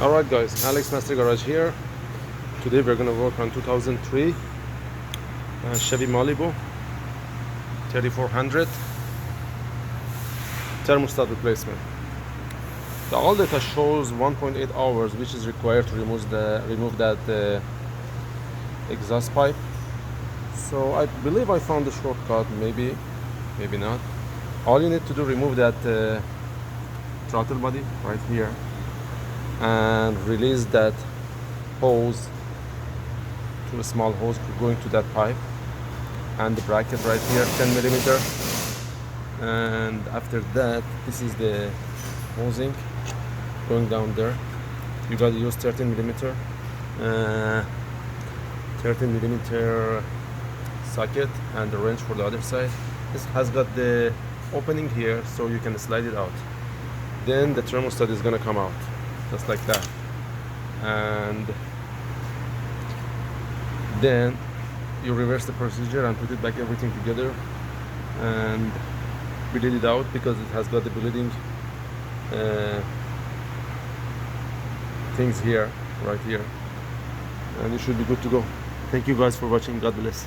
Alright guys, Alex Master Garage here. Today we're gonna work on 2003 Chevy Malibu 3400 thermostat replacement. The all data shows 1.8 hours, which is required to remove that exhaust pipe. So I believe I found the shortcut, maybe not. All you need to do, remove that throttle body right here and release that hose, to a small hose going to that pipe, and the bracket right here 10 millimeter. And after that, this is the hosing going down there. You got to use 13 millimeter 13 millimeter socket, and the wrench for the other side. This has got the opening here so you can slide it out. Then the thermostat is gonna come out just like that, and then you reverse the procedure and put it back everything together and bleed it out, because it has got the bleeding things here, right here, and it should be good to go. Thank you guys for watching. God bless.